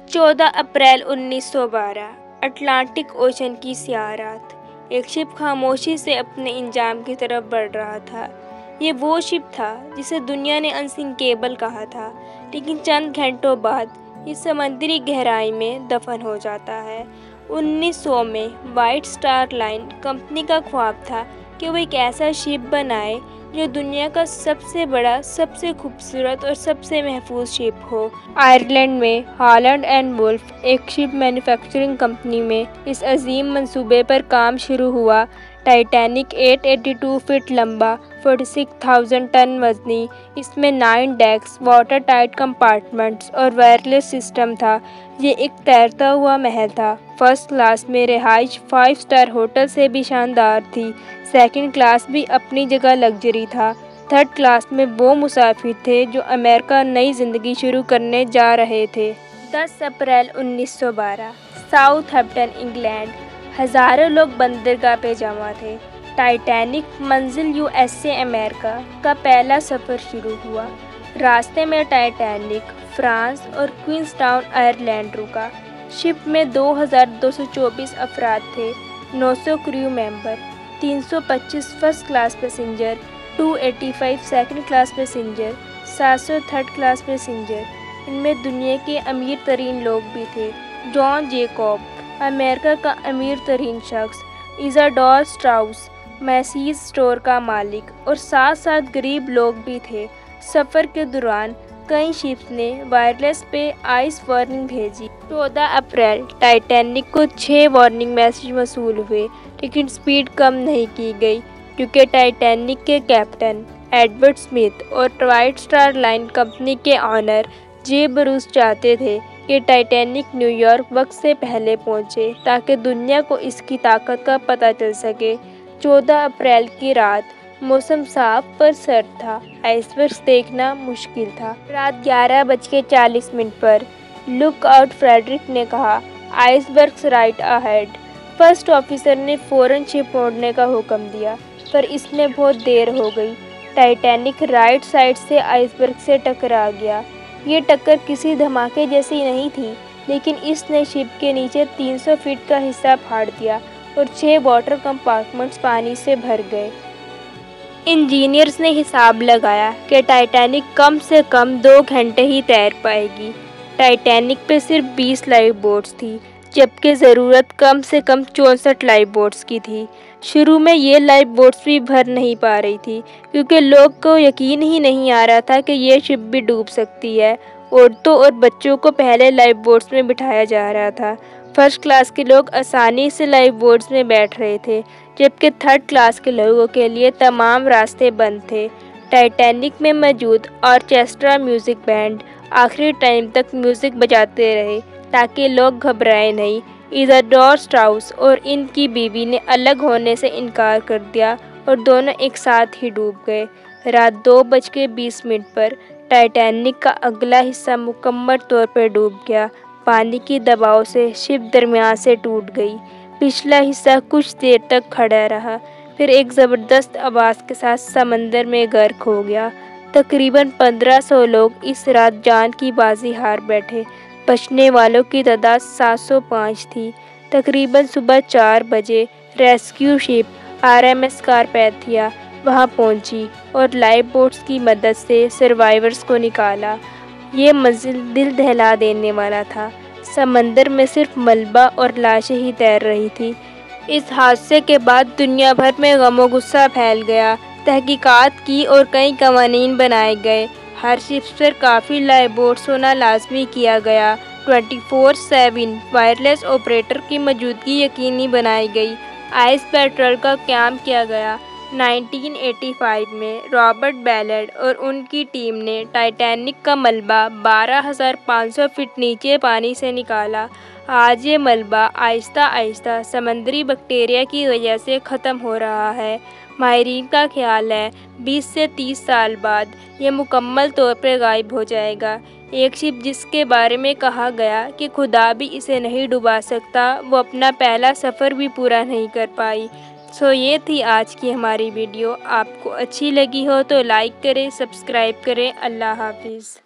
14 अप्रैल 1912 Atlantic ocean की स्याह रात। एक शिप खामोशी से अपने इंजाम की तरफ बढ़ रहा था। ये वो शिप था जिसे दुनिया ने अनसिंकेबल कहा था, लेकिन चंद घंटों बाद ये समंदरी गहराई में दफन हो जाता है। 1900 में वाइट स्टार लाइन कंपनी का ख्वाब था कि वो एक ऐसा शिप बनाए जो दुनिया का सबसे बड़ा, सबसे खूबसूरत और सबसे महफूज शिप हो। आयरलैंड में हॉलैंड एंड वुल्फ एक शिप मैन्युफैक्चरिंग कंपनी में इस अजीम मंसूबे पर काम शुरू हुआ। टाइटैनिक 882 फीट लंबा, 46,000 टन वजनी, इसमें 9 डेक्स, वाटर टाइट कंपार्टमेंट्स और वायरलेस सिस्टम था। ये एक तैरता हुआ महल था। फर्स्ट क्लास में रिहाइश 5 स्टार होटल से भी शानदार थी। सेकंड क्लास भी अपनी जगह लग्जरी था। थर्ड क्लास में वो मुसाफिर थे जो अमेरिका नई ज़िंदगी शुरू करने जा रहे थे। 10 अप्रैल 1912 साउथहैम्पटन, इंग्लैंड। हज़ारों लोग बंदरगाह पे जमा थे। टाइटैनिक मंजिल यूएसए अमेरिका का पहला सफ़र शुरू हुआ। रास्ते में टाइटैनिक फ्रांस और क्वींसटाउन, आयरलैंड रुका। शिप में 2224 अफराद थे, 900 crew member, 325 first class passenger, 285 second class passenger, 700 third class passenger. इनमें दुनिया के अमीर तरीन लोग भी थे। जॉन जैकब, अमेरिका का अमीर तरीन शख्स, इज़ाडोर स्ट्राउस, मैसीज स्टोर का मालिक, और साथ साथ गरीब लोग भी थे। सफ़र के दौरान कई शिप्स ने वायरलेस पे आइस वार्निंग भेजी। 14 अप्रैल टाइटैनिक को 6 वार्निंग मैसेज मौसूल हुए, लेकिन स्पीड कम नहीं की गई क्योंकि टाइटैनिक के कैप्टन एडवर्ड स्मिथ और वाइट स्टार लाइन कंपनी के ऑनर जे ब्रूस चाहते थे कि टाइटैनिक न्यूयॉर्क वक्त से पहले पहुंचे ताकि दुनिया को इसकी ताकत का पता चल सके। 14 अप्रैल की रात मौसम साफ पर सर्द था। आइसबर्ग्स देखना मुश्किल था। रात 11:40 पर लुक आउट फ्रेडरिक ने कहा, icebergs right ahead. First officer ने फौरन शिप मोड़ने का हुक्म दिया, पर इसमें बहुत देर हो गई। टाइटैनिक राइट साइड से आइसबर्ग से टकरा गया। ये टक्कर किसी धमाके जैसी नहीं थी, लेकिन इसने शिप के नीचे 300 फीट का हिस्सा फाड़ दिया और 6 वाटर कंपार्टमेंट्स पानी से भर गए। इंजीनियर्स ने हिसाब लगाया कि टाइटैनिक कम से कम 2 घंटे ही तैर पाएगी। टाइटैनिक पे सिर्फ 20 लाइफ बोट्स थी, जबकि ज़रूरत कम से कम 64 लाइफ बोट्स की थी। शुरू में ये लाइफ बोट्स भी भर नहीं पा रही थी क्योंकि लोग को यकीन ही नहीं आ रहा था कि ये शिप भी डूब सकती है। औरतों और बच्चों को पहले लाइफ बोट्स में बिठाया जा रहा था। फर्स्ट क्लास के लोग आसानी से लाइफ बोट्स में बैठ रहे थे, जबकि थर्ड क्लास के लोगों के लिए तमाम रास्ते बंद थे। टाइटैनिक में मौजूद ऑर्केस्ट्रा म्यूज़िक बैंड आखिरी टाइम तक म्यूज़िक बजाते रहे ताकि लोग घबराए नहीं। इज़ाडोर स्ट्राउस और इनकी बीवी ने अलग होने से इनकार कर दिया और दोनों एक साथ ही डूब गए। रात 2:20 पर टाइटैनिक का अगला हिस्सा मुकम्मल तौर पर डूब गया। पानी की दबाव से शिप दरमियान से टूट गई। पिछला हिस्सा कुछ देर तक खड़ा रहा, फिर एक ज़बरदस्त आवाज़ के साथ समंदर में गर्क हो गया। तकरीबन 1500 लोग इस रात जान की बाजी हार बैठे। बचने वालों की तादाद 705 थी। तकरीबन सुबह 4 बजे रेस्क्यू शिप RMS कारपैथिया वहां पहुंची और लाइफ बोट्स की मदद से सर्वाइवर्स को निकाला। ये मंजिल दिल दहला देने वाला था। समंदर में सिर्फ मलबा और लाशें ही तैर रही थी। इस हादसे के बाद दुनिया भर में गम गुस्सा फैल गया। तहकीकात की और कई कवानीन बनाए गए। हर शिप पर काफ़ी लाइफ बोट्स होना लाजमी किया गया। 24/7 वायरलेस ऑपरेटर की मौजूदगी यकीनी बनाई गई। आइस पेट्रोल का क़याम किया गया। 1985 में रॉबर्ट बेलेट और उनकी टीम ने टाइटैनिक का मलबा 12,500 फीट नीचे पानी से निकाला। आज ये मलबा आहिस्ता आहिस्ता समुद्री बैक्टीरिया की वजह से ख़त्म हो रहा है। माहिरीन का ख्याल है 20 से 30 साल बाद ये मुकम्मल तौर पर गायब हो जाएगा। एक शिप जिसके बारे में कहा गया कि खुदा भी इसे नहीं डुबा सकता, वो अपना पहला सफ़र भी पूरा नहीं कर पाई। ये थी आज की हमारी वीडियो। आपको अच्छी लगी हो तो लाइक करें, सब्सक्राइब करें। अल्लाह हाफिज़।